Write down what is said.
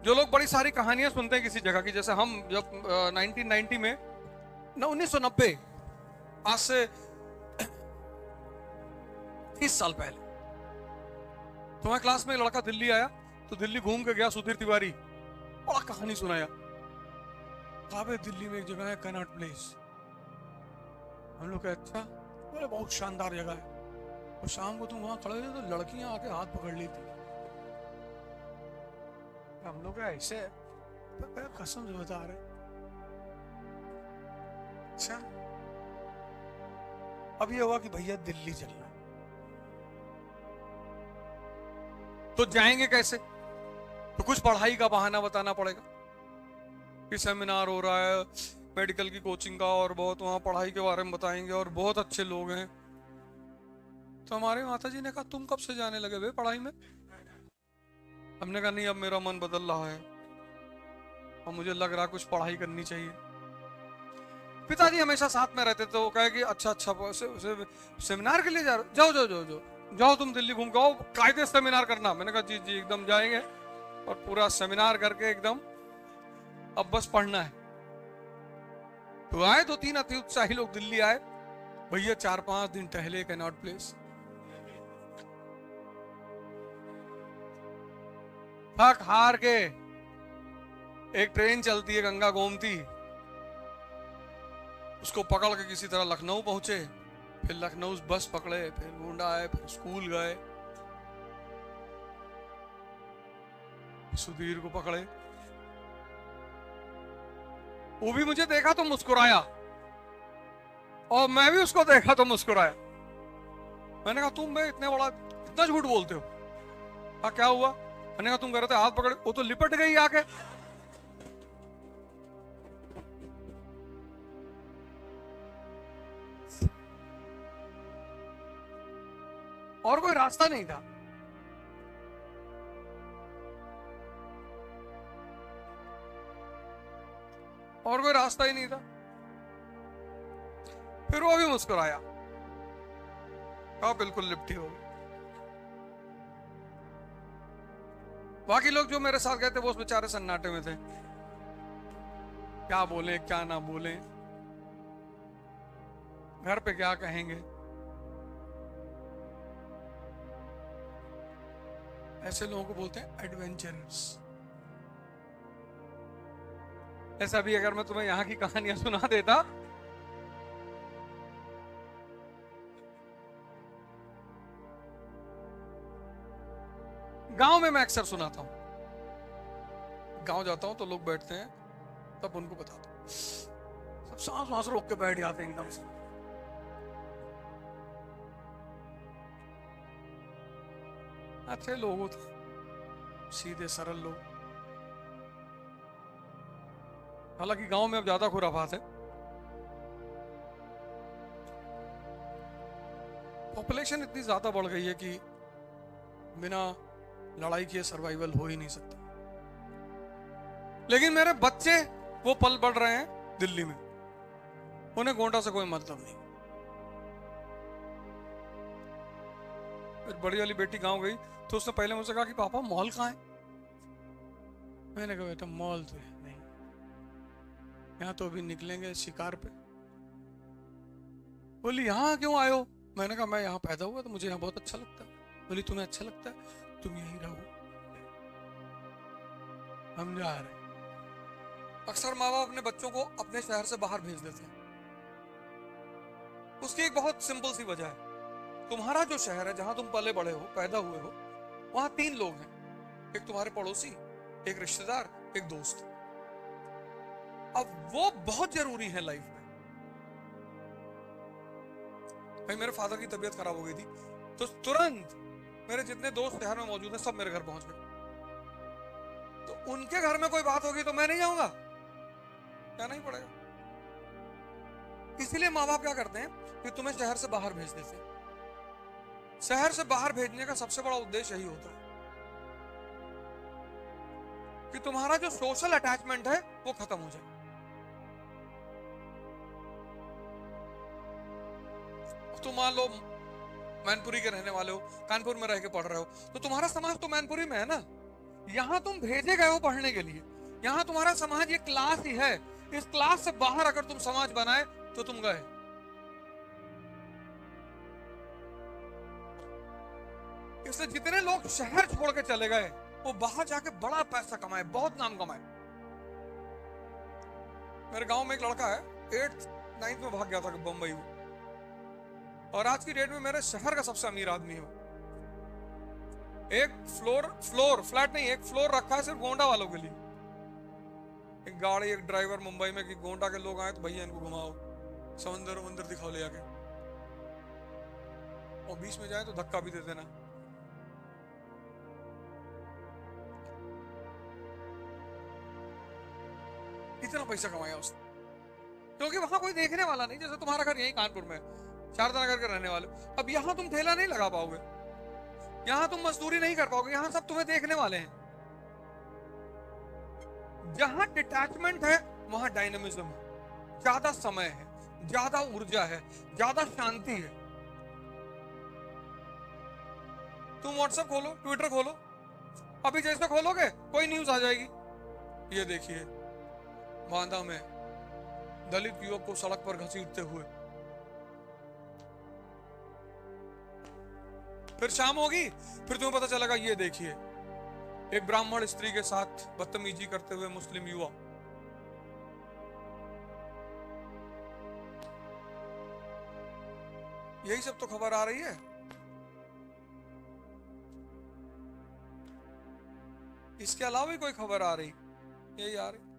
जो लोग बड़ी सारी कहानियां सुनते हैं किसी जगह की, जैसे हम जब 1990 में, ना 1990, आज से 30 साल पहले, तुम्हारे क्लास में एक लड़का दिल्ली आया, तो दिल्ली घूम के गया, सुधीर तिवारी, बड़ा कहानी सुनाया। कहा भाई दिल्ली में एक जगह है कैनॉट प्लेस। हम लोग कहे अच्छा, बोले बहुत शानदार जगह है, और शाम को तुम वहां खड़े थे तो लड़कियां आके हाथ पकड़ ली थी। हम लोग ऐसे, तो कसम से बता रहे। अच्छा, अब ये हुआ कि भैया दिल्ली चलना, तो जाएंगे कैसे? तो कुछ पढ़ाई का बहाना बताना पड़ेगा कि सेमिनार हो रहा है मेडिकल की कोचिंग का, और बहुत वहां पढ़ाई के बारे में बताएंगे और बहुत अच्छे लोग हैं। तो हमारे माता जी ने कहा तुम कब से जाने लगे बे पढ़ाई में? हमने कहा नहीं, अब मेरा मन बदल रहा है और मुझे लग रहा कुछ पढ़ाई करनी चाहिए। पिताजी हमेशा साथ में रहते थे, वो कहे कि अच्छा अच्छा सेमिनार के लिए जा रहे हो? जाओ जाओ जाओ जाओ जाओ, तुम दिल्ली घूम के आओ, कायदे से सेमिनार करना। मैंने कहा जी जी एकदम जाएंगे, और पूरा सेमिनार करके एकदम अब बस पढ़ना है। तो आए 2-3 अति उत्साही लोग दिल्ली आए, भैया 4-5 दिन टहले कैनॉट प्लेस, थक हार के। एक ट्रेन चलती है गंगा गोमती, उसको पकड़ के किसी तरह लखनऊ पहुंचे, फिर लखनऊ बस पकड़े, फिर गोंडा आए, फिर स्कूल गए, सुधीर को पकड़े। वो भी मुझे देखा तो मुस्कुराया, और मैं भी उसको देखा तो मुस्कुराया। मैंने कहा तुम बे इतने बड़ा इतना झूठ बोलते हो? हाँ क्या हुआ? मैंने कहा तुम कह रहे थे हाथ पकड़े, वो तो लिपट गई आके। और कोई रास्ता नहीं था। और कोई रास्ता ही नहीं था। फिर वो भी मुस्कुराया, हाँ बिल्कुल लिपटी हो गई। बाकी लोग जो मेरे साथ गए थे वो उस बेचारे सन्नाटे में थे, क्या बोले क्या ना बोले, घर पे क्या कहेंगे। ऐसे लोगों को बोलते हैं एडवेंचरर्स। ऐसा भी अगर मैं तुम्हें यहां की कहानियां सुना देता, गांव में मैं अक्सर सुनाता हूं। गांव जाता हूं तो लोग बैठते हैं, तब उनको बताता हूं, सब सांस वास रोक के बैठ जाते हैं एकदम से। अच्छे लोग होते, सीधे सरल लोग। हालांकि गांव में अब ज्यादा खुराफात है, पॉपुलेशन इतनी ज्यादा बढ़ गई है कि बिना लड़ाई किए सर्वाइवल हो ही नहीं सकता। लेकिन मेरे बच्चे वो पल बढ़ रहे हैं दिल्ली में, उन्हें गोंडा से कोई मतलब नहीं। बड़ी वाली बेटी गांव गई तो उसने पहले मुझसे कहा कि पापा मॉल कहाँ है? मैंने कहा बेटा मॉल तो है नहीं, यहाँ तो अभी निकलेंगे शिकार पे। बोली यहाँ क्यों आए हो? मैंने कहा मैं यहाँ पैदा हुआ तो मुझे यहाँ बहुत अच्छा लगता है। बोली तुम्हें अच्छा लगता है, तुम यहीं रहो, हम जा रहे हैं। अक्सर माँ बाप अपने बच्चों को अपने शहर से बाहर भेज देते हैं। उसकी एक बहुत सिंपल सी वजह है, तुम्हारा जो शहर है जहां तुम पले बड़े हो, पैदा हुए हो, वहां 3 लोग हैं, एक तुम्हारे पड़ोसी, एक रिश्तेदार, एक दोस्त। अब वो बहुत जरूरी है लाइफ में। भाई मेरे फादर की तबीयत खराब हो गई थी, तो तुरंत मेरे जितने दोस्त शहर में मौजूद हैं सब मेरे घर पहुंच गए। तो उनके घर में कोई बात होगी तो मैं नहीं जाऊंगा, जाना ही पड़ेगा। इसीलिए माँ बाप क्या करते हैं कि तुम्हें शहर से बाहर भेज देते हैं। शहर से बाहर भेजने का सबसे बड़ा उद्देश्य यही होता है कि तुम्हारा जो सोशल अटैचमेंट है वो खत्म हो जाए। तुम मान लो मैनपुरी के रहने वाले हो, कानपुर में रह के पढ़ रहे हो, तो तुम्हारा समाज तो मैनपुरी में है ना, यहां तुम भेजे गए हो पढ़ने के लिए, यहां तुम्हारा समाज ये क्लास ही है, इस क्लास से बाहर अगर तुम समाज बनाए तो तुम गए। इसलिए जितने लोग शहर छोड़ के चले गए वो बाहर जाके बड़ा पैसा कमाए, बहुत नाम कमाए। मेरे गांव में एक लड़का है, 8th 9th में भाग गया था बंबई में, और आज की डेट में मेरे शहर का सबसे अमीर आदमी है। एक फ्लोर फ्लैट नहीं, एक फ्लोर रखा है सिर्फ गोंडा वालों के लिए। एक गाड़ी, एक ड्राइवर मुंबई में कि गोंडा के लोग आए तो भैया इनको घुमाओ, समंदर वंदर दिखाओ ले आके, और बीच में जाए तो धक्का भी दे देना। इतना पैसा कमाया उसने, क्योंकि वहां कोई देखने वाला नहीं। जैसे तुम्हारा घर यही कानपुर में, शारदा नगर के रहने वाले, अब यहाँ तुम ठेला नहीं लगा पाओगे, यहाँ तुम मजदूरी नहीं कर पाओगे, यहाँ सब तुम्हें देखने वाले हैं। जहां डिटैचमेंट है वहां डायनामिज्म है, ज्यादा समय है, ज्यादा ऊर्जा है, ज्यादा शांति है। तुम व्हाट्सएप खोलो, ट्विटर खोलो, अभी जैसे खोलोगे कोई न्यूज आ जाएगी, ये देखिए बांदा में दलित युवक को सड़क पर घसीटते हुए। फिर शाम होगी, फिर तुम्हें पता चलेगा ये देखिए एक ब्राह्मण स्त्री के साथ बदतमीजी करते हुए मुस्लिम युवा। यही सब तो खबर आ रही है। इसके अलावा भी कोई खबर आ रही, यही आ रही।